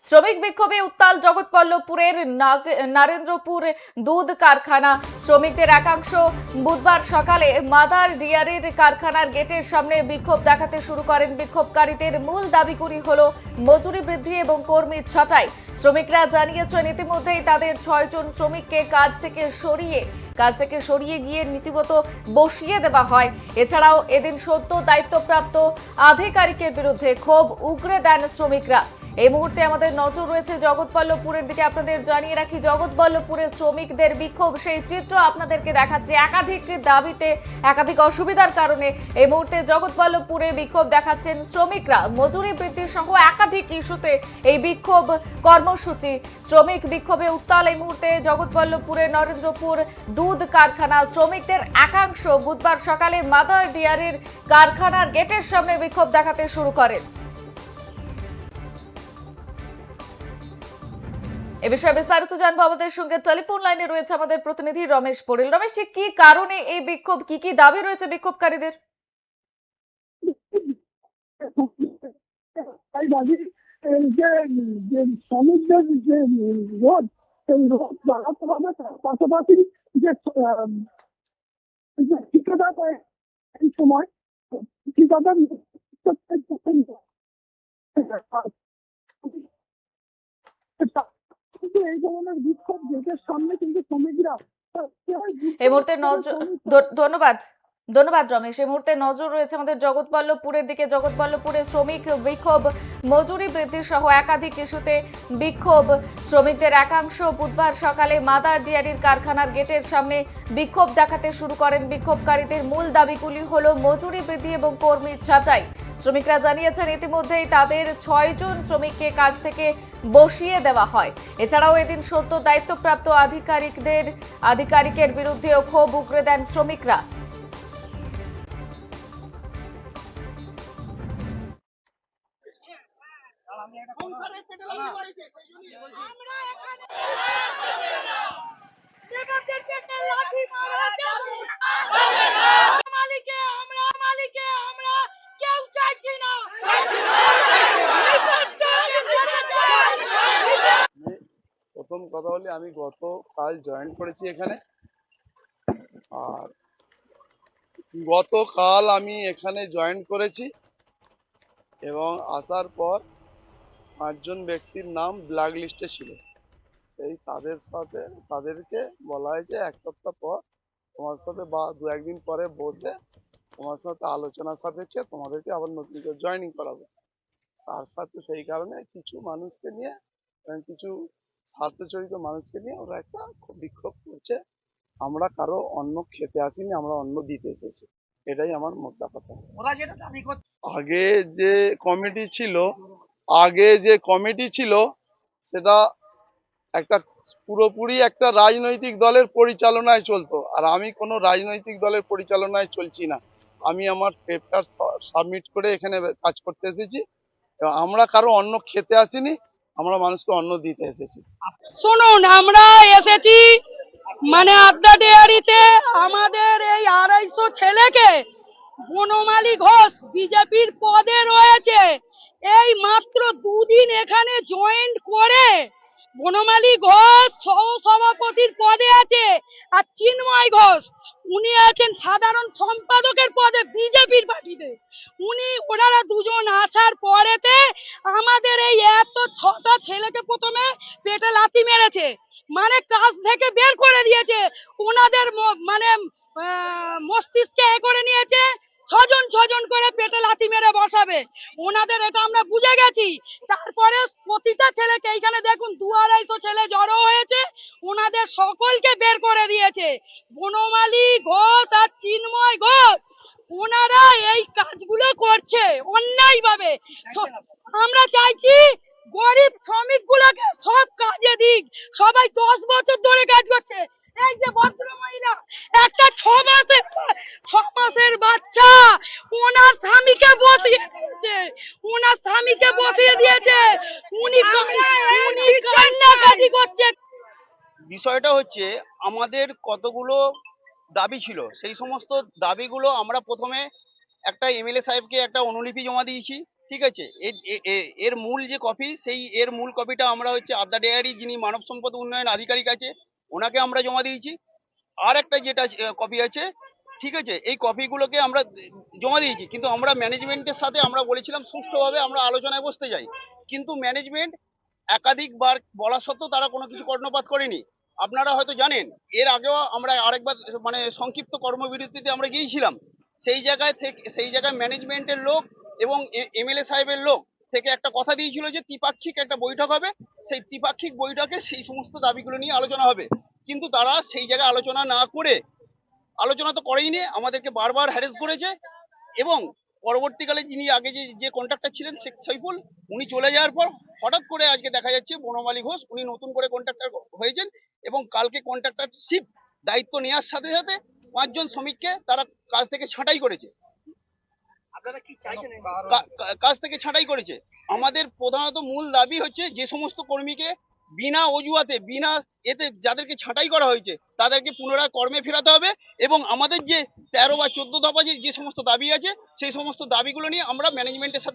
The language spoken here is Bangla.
শ্রমিক বিক্ষোভে উত্তাল জগৎবল্লভপুরের নারেন্দ্রপুর দুধ কারখানা। শ্রমিকদের একাংশ বুধবার সকালে মাদার ডেয়ারির কারখানার গেটের সামনে বিক্ষোভ দেখাতে শুরু করেন। বিক্ষোভকারীদের মূল দাবিগুলি হলো মজুরি বৃদ্ধি এবং কর্মী ছাঁটাই। শ্রমিকরা জানিয়েছেন ইতিমধ্যেই তাদের 6 জন শ্রমিককে কাজ থেকে সরিয়ে গিয়ে নীতিগত বসিয়ে দেওয়া হয়। এছাড়াও এদিন সদ্য দায়িত্বপ্রাপ্ত আধিকারিকের বিরুদ্ধে ক্ষোভ উগরে দেন শ্রমিকরা। এই মুহূর্তে আমাদের নজর রয়েছে জগৎবল্লভপুরের দিকে। আপনাদের জানিয়ে রাখি, জগৎবল্লভপুরের শ্রমিকদের বিক্ষোভ, সেই চিত্র আপনাদেরকে দেখাচ্ছে। একাধিক দাবিতে একাধিক অসুবিধার কারণে এই মুহূর্তে জগৎবল্লভপুরে বিক্ষোভ দেখাচ্ছেন শ্রমিকরা। মজুরি বৃদ্ধি সহ একাধিক ইস্যুতে এই বিক্ষোভ কর্মসূচি। শ্রমিক বিক্ষোভে উত্তাল এই মুহূর্তে জগৎবল্লভপুরের নরেন্দ্রপুর দুধ কারখানা। শ্রমিকদের একাংশ বুধবার সকালে মাদার ডেয়ারির কারখানার গেটের সামনে বিক্ষোভ দেখাতে শুরু করেন। এ বিষয়ে বিস্তারিত জানবো। আমাদের সঙ্গে টেলিফোন লাইনে রয়েছে আমাদের প্রতিনিধি রমেশ পোড়েল। রমেশ, ঠিক কি কারণে এই বিক্ষোভ, কি কি দাবি রয়েছে বিক্ষোভকারীদের? শ্রমিকদের যে রোড, সেই রোড বাড়াতে হবে, তার পাশাপাশি যে ঠিকাদার এই সময় ঠিকাদার এই ধরনের বিক্ষোভ গেটের সামনে কিন্তু শ্রমিকরা এই মুহূর্তে ধন্যবাদ রমেশ। এই মুহূর্তে নজর রয়েছে আমাদের জগৎবল্লভপুরের দিকে। জগৎবল্লভপুরে শ্রমিক বিক্ষোভ, মজুরি বৃদ্ধি সহ একাধিক ইস্যুতে বিক্ষোভ। শ্রমিকদের একাংশ বুধবার সকালে মাদার ডেয়ারির কারখানার গেটের সামনে বিক্ষোভ দেখাতে শুরু করেন। বিক্ষোভকারীদের মূল দাবিগুলি হলো মজুরি বৃদ্ধি এবং কর্মী ছাঁটাই। শ্রমিকরা জানিয়েছেন ইতিমধ্যেই তাদের 6 জন শ্রমিককে কাজ থেকে বসিয়ে দেওয়া হয়। এছাড়াও এদিন সদ্য দায়িত্বপ্রাপ্ত আধিকারিকের বিরুদ্ধেও ক্ষোভ উগরে দেন শ্রমিকরা। প্রথম কথা হলে আমি গতকাল জয়েন করেছি এখানে, আর গতকাল আমি এখানে জয়েন করেছি এবং আসার পর 5 জন ব্যক্তির নাম ব্ল্যাক লিস্টে ছিল। সেই তাদেরকে বলা হয়েছে 1 সপ্তাহ পর তোমার সাথে বা 2-1 দিন পরে বসে তোমার সাথে আলোচনা সাপেক্ষে তোমাদেরকে আবার নতুন করে জয়েনিং করাবো। তার সাথে সেই কারণে কিছু মানুষকে নিয়ে, কিছু স্বার্থজড়িত মানুষকে নিয়ে ওরা একটা বিক্ষোভ করছে। আমরা কারো অন্ন খেতে আসিনি, আমরা অন্ন দিতে এসেছি, এটাই আমার মোদ্দা কথা। আগে যে কমিটি ছিল সেটা একটা পুরোপুরি একটা রাজনৈতিক দলের পরিচালনায় চলতো, আর আমি কোনো রাজনৈতিক দলের পরিচালনায় চলছি না। আমি আমার পেপার সাবমিট করে এখানে কাজ করতে এসেছি। আমরা কারো অন্ন খেতে আসিনি, আমরা মানুষকে অন্ন দিতে এসেছি। শুনুন, আমরা এসেছি আড্ডা ডেয়ারিতে। আমাদের এই 250 ছেলেকে বনমালী ঘোষ বিজেপির পদে রয়েছে, এই মাত্র 2 দিন এখানে জয়েন করে বনমালী ঘোষ সহ সভাপতির পদে আছে। আর চিন্ময় ঘোষ, উনি আছেন সাধারণ সম্পাদকের পদে বিজেপির পার্টিতে। ওনারা দুজন আসার পরেতে আমাদের এই এত 6টা ছেলেকে প্রথমে পেটে লাথি মেরেছে, কাজ থেকে বের করে দিয়েছে। ওনাদের মস্তিষ্কে করে নিয়েছে 6 জন করে পেটে লাথি মেরে বসাবে ওনাদের, এটা আমরা বুঝে গেছি। তারপরে প্রতিটা ছেলেকে, এইখানে দেখুন 200-250 ছেলে জড়ো হয়েছে, ওনাদের সকলকে বের করে দিয়েছে। বনমালী ঘোষ আর চিন্ময় ঘোষ ওনারা এই কাজগুলো করছে অন্যায় ভাবে। আমরা চাইছি গরিব শ্রমিক গুলোকে সব কাজে দিক। সবাই 10 বছর ধরে কাজ করছে। এই যে ভদ্র মহিলা, একটা 6 মাসের বাচ্চা ওনার স্বামীকে বসিয়ে দিয়েছে। উনি কান্নাকাটি করছে। বিষয়টা হচ্ছে, আমাদের কতগুলো দাবি ছিল, সেই সমস্ত দাবিগুলো আমরা প্রথমে একটা এমএলএ সাহেবকে একটা অনুলিপি জমা দিয়েছি। ঠিক আছে, এর মূল যে কপি, সেই এর মূল কপিটা আমরা হচ্ছে আদ্রা ডেয়ারি যিনি মানব সম্পদ উন্নয়ন আধিকারিক আছে ওনাকে আমরা জমা দিয়েছি। আর একটা যেটা কপি আছে, ঠিক আছে, এই কপিগুলোকে আমরা জমা দিয়েছি, কিন্তু আমরা ম্যানেজমেন্টের সাথে আমরা বলেছিলাম সুষ্ঠুভাবে আমরা আলোচনায় বসতে যাই, কিন্তু ম্যানেজমেন্ট একাধিকবার বলা সত্ত্বেও তারা কোনো কিছু কর্ণপাত করেনি। আপনারা হয়তো জানেন, এর আগেও আমরা আরেকবার মানে সংক্ষিপ্ত কর্মবিরতিতে আমরা গিয়েছিলাম, সেই জায়গায় ম্যানেজমেন্টের লোক এবং এমএলএ সাহেবের লোক থেকে একটা কথা দিয়েছিল যে ত্রিপাক্ষিক একটা বৈঠক হবে, সেই ত্রিপাক্ষিক বৈঠকে সেই সমস্ত দাবিগুলো নিয়ে আলোচনা হবে, কিন্তু তারা সেই জায়গায় আলোচনা না করে, আলোচনা তো করেইনি, আমাদেরকে বারবার হ্যারেস করেছে। এবং পরবর্তীকালে যিনি আগে যে কন্ট্রাক্টর ছিলেন শেখ সাইফুল, উনি চলে যাওয়ার পর হঠাৎ করে আজকে দেখা যাচ্ছে বনমালী ঘোষ উনি নতুন করে কন্ট্রাক্টর হয়েছেন, এবং কালকে কন্ট্রাক্টরশিপ দায়িত্ব নেওয়ার সাথে সাথে 5 জন শ্রমিককে তারা কাজ থেকে ছাঁটাই করেছে। কাজ থেকে ছাঁটাই করেছে। আমাদের প্রধানত মূল দাবি হচ্ছে যে সমস্ত কর্মীকে বিনা অজুহাতে বিনা এতে যাদেরকে ছাঁটাই করা হয়েছে তাদেরকে পুনরায় কর্মে ফেরাতে হবে, এবং আমাদের যে 13 বা 14 দফা যে সমস্ত দাবি আছে সেই সমস্ত দাবিগুলো নিয়ে আমরা ম্যানেজমেন্টের সাথে